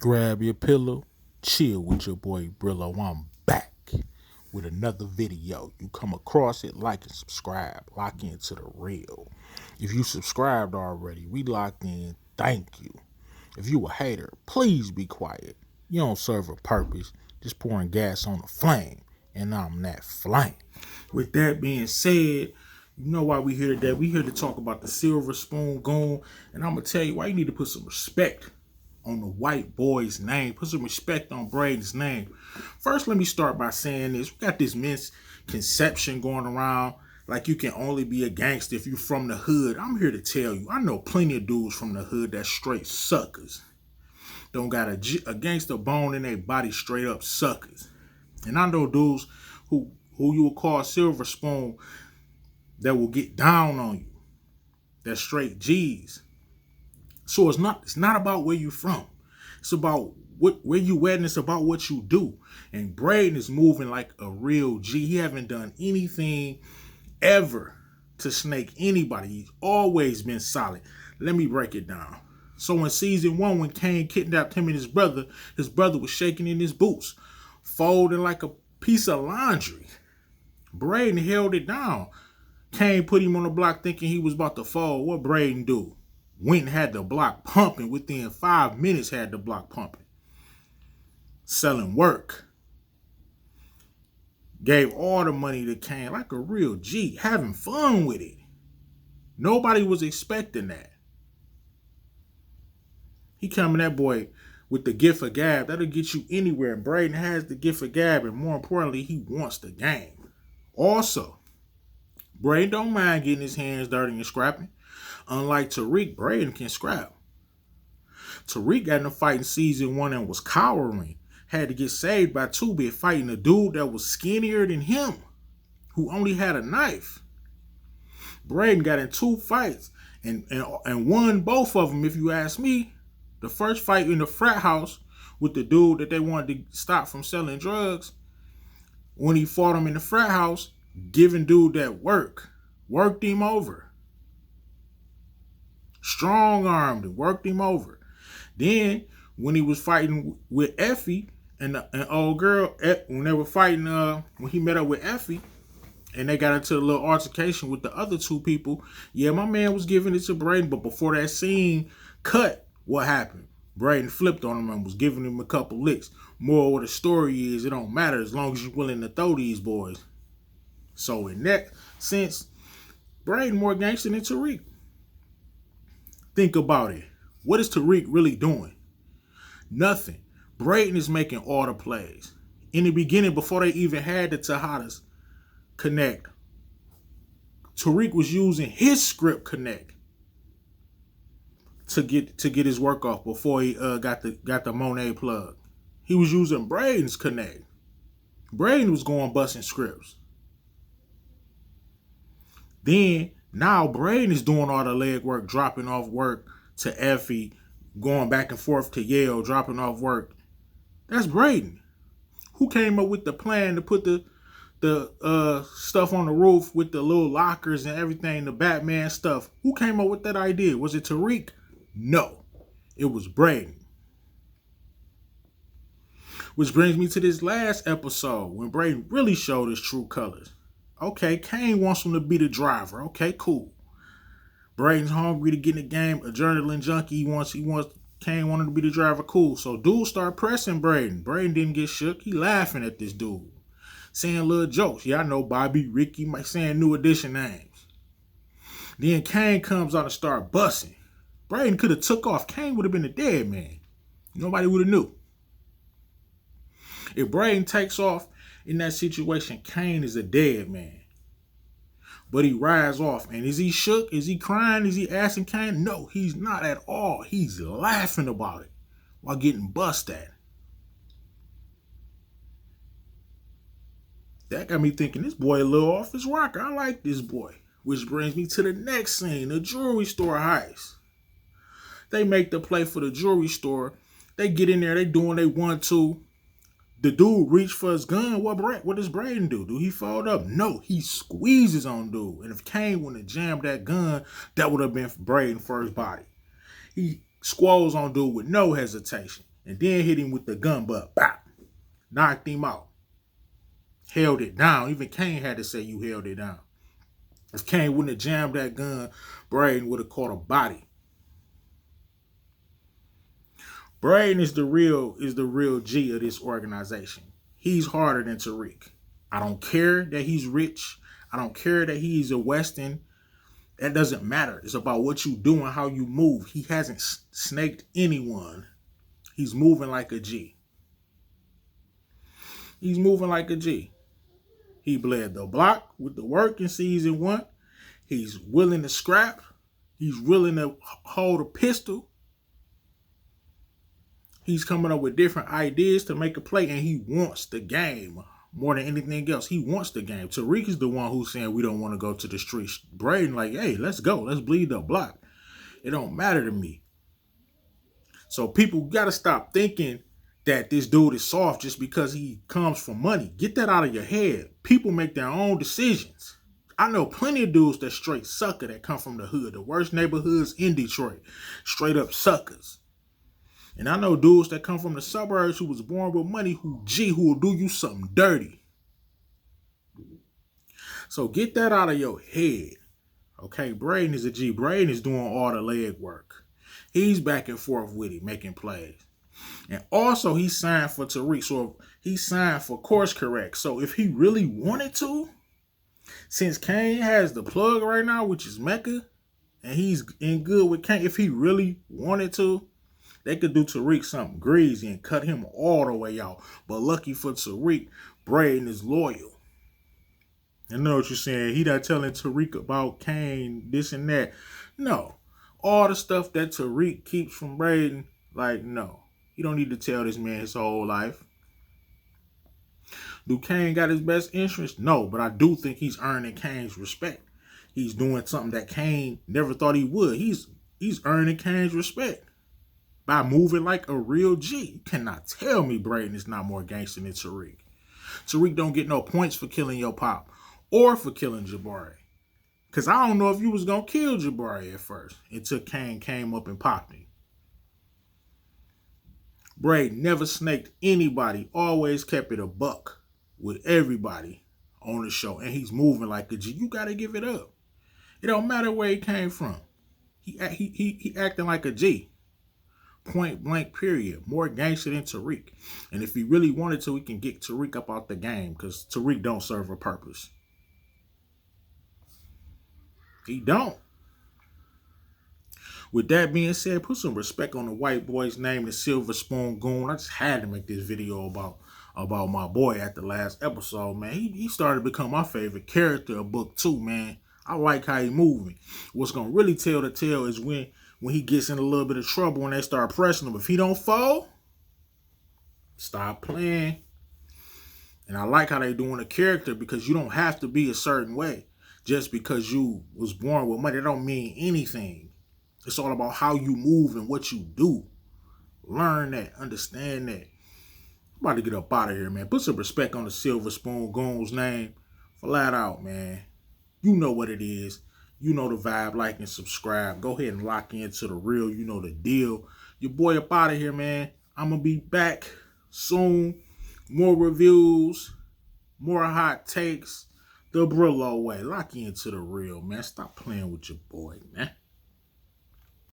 Grab your pillow, chill with your boy Brillo. I'm back with another video. You come across it, like and subscribe. Lock into the real. If you subscribed already, we locked in. Thank you. If you a hater, please be quiet. You don't serve a purpose. Just pouring gas on the flame. And I'm that flame. With that being said, you know why we here today. We here to talk about the Silver Spoon Goon. And I'm going to tell you why you need to put some respect on the white boy's name. Put some respect on Brayden's name. First, let me start by saying this. We got this misconception going around like you can only be a gangster if you from the hood. I'm here to tell you, I know plenty of dudes from the hood that's straight suckers. Don't got a gangster bone in their body, straight up suckers. And I know dudes who you will call Silver Spoon that will get down on you. That's straight G's. So it's not about where you from. It's about where you at, and it's about what you do. And Brayden is moving like a real G. He haven't done anything ever to snake anybody. He's always been solid. Let me break it down. So in season 1, when Kane kidnapped him and his brother was shaking in his boots, folding like a piece of laundry. Brayden held it down. Kane put him on the block thinking he was about to fall. What Brayden do? Went and had the block pumping. Within 5 minutes had the block pumping. Selling work. Gave all the money to Kane like a real G. Having fun with it. Nobody was expecting that. He coming that boy with the gift of gab. That'll get you anywhere. And Brayden has the gift of gab. And more importantly, he wants the game. Also, Brayden don't mind getting his hands dirty and scrapping. Unlike Tariq, Brayden can scrap. Tariq got in a fight in season 1 and was cowering. Had to get saved by Tubi fighting a dude that was skinnier than him, who only had a knife. Brayden got in 2 fights and won both of them, if you ask me. The first fight in the frat house with the dude that they wanted to stop from selling drugs. When he fought him in the frat house, giving dude that worked him over. Strong-armed and worked him over. Then, when he was fighting with Effie and old girl, when they were fighting, when he met up with Effie, and they got into a little altercation with the other 2 people, yeah, my man was giving it to Brayden, but before that scene cut, what happened? Brayden flipped on him and was giving him a couple licks. Moral of the story is, it don't matter as long as you're willing to throw these boys. So, in that sense, Brayden more gangster than Tariq. Think about it. What is Tariq really doing? Nothing. Brayden is making all the plays. In the beginning, before they even had the Tejadas connect, Tariq was using his script connect to get his work off before he got the Monet plug. He was using Brayden's connect. Brayden was going busting scripts. Then now Brayden is doing all the leg work, dropping off work to Effie, going back and forth to Yale, dropping off work. That's Brayden. Who came up with the plan to put the stuff on the roof with the little lockers and everything, the Batman stuff? Who came up with that idea? Was it Tariq? No, it was Brayden. Which brings me to this last episode when Brayden really showed his true colors. Okay, Kane wants him to be the driver. Okay, cool. Brayden's hungry to get in the game, adrenaline junkie. He wants Kane wanted to be the driver. Cool. So dude start pressing Brayden. Brayden didn't get shook. He laughing at this dude, saying little jokes. Yeah, I know Bobby, Ricky, saying New Edition names. Then Kane comes out and start busting. Brayden could have took off. Kane would have been a dead man. Nobody would have knew. If Brayden takes off in that situation, Kane is a dead man. But he rides off. And is he shook? Is he crying? Is he asking Kane? No, he's not at all. He's laughing about it while getting bust at. That got me thinking, this boy a little off his rocker. I like this boy. Which brings me to the next scene, the jewelry store heist. They make the play for the jewelry store. They get in there. They doing they want to. The dude reached for his gun. What does Brayden do? Do he fold up? No, he squeezes on dude. And if Kane wouldn't have jammed that gun, that would have been Brayden's first body. He squalls on dude with no hesitation. and then hit him with the gun butt. Bop. Knocked him out. Held it down. Even Kane had to say you held it down. If Kane wouldn't have jammed that gun, Brayden would have caught a body. Brayden is the real G of this organization. He's harder than Tariq. I don't care that he's rich. I don't care that he's a Weston. That doesn't matter. It's about what you do and how you move. He hasn't snaked anyone. He's moving like a G. He's moving like a G. He bled the block with the work in season 1. He's willing to scrap. He's willing to hold a pistol. He's coming up with different ideas to make a play, and he wants the game more than anything else. He wants the game. Tariq is the one who's saying we don't want to go to the streets. Brayden like, hey, let's go. Let's bleed the block. It don't matter to me. So people got to stop thinking that this dude is soft just because he comes from money. Get that out of your head. People make their own decisions. I know plenty of dudes that straight sucker that come from the hood, the worst neighborhoods in Detroit. Straight up suckers. And I know dudes that come from the suburbs who was born with money who will do you something dirty. So get that out of your head. Okay, Brayden is a G. Brayden is doing all the leg work. He's back and forth with it, making plays. And also he signed for Tariq. So he signed for Course Correct. So if he really wanted to, since Kane has the plug right now, which is Mecca, and he's in good with Kane, if he really wanted to, they could do Tariq something greasy and cut him all the way out. But lucky for Tariq, Brayden is loyal. I know what you're saying. He not telling Tariq about Kane, this and that. No. All the stuff that Tariq keeps from Brayden, like, no. You don't need to tell this man his whole life. Do Kane got his best interest? No, but I do think he's earning Kane's respect. He's doing something that Kane never thought he would. He's earning Kane's respect by moving like a real G. You cannot tell me Brayden is not more gangster than Tariq. Tariq don't get no points for killing your pop or for killing Jabari. Because I don't know if you was going to kill Jabari at first until Kane came up and popped him. Brayden never snaked anybody, always kept it a buck with everybody on the show. And he's moving like a G. You got to give it up. It don't matter where he came from. He acting like a G. Point blank, period. More gangster than Tariq. And if he really wanted to, he can get Tariq up out the game because Tariq don't serve a purpose. He don't. With that being said, put some respect on the white boy's name, the Silver Spoon Goon. I just had to make this video about my boy at the last episode, man. He started to become my favorite character of book 2, man. I like how he moving. What's going to really tell the tale is when he gets in a little bit of trouble and they start pressing him. If he don't fall, stop playing. And I like how they doing a character because you don't have to be a certain way. Just because you was born with money, that don't mean anything. It's all about how you move and what you do. Learn that. Understand that. I'm about to get up out of here, man. Put some respect on the Silver Spoon Goon's name. Flat out, man. You know what it is. You know the vibe. Like and subscribe. Go ahead and lock into the real. You know the deal. Your boy up out of here, man. I'm going to be back soon. More reviews. More hot takes. The Brillo way. Lock into the real, man. Stop playing with your boy, man.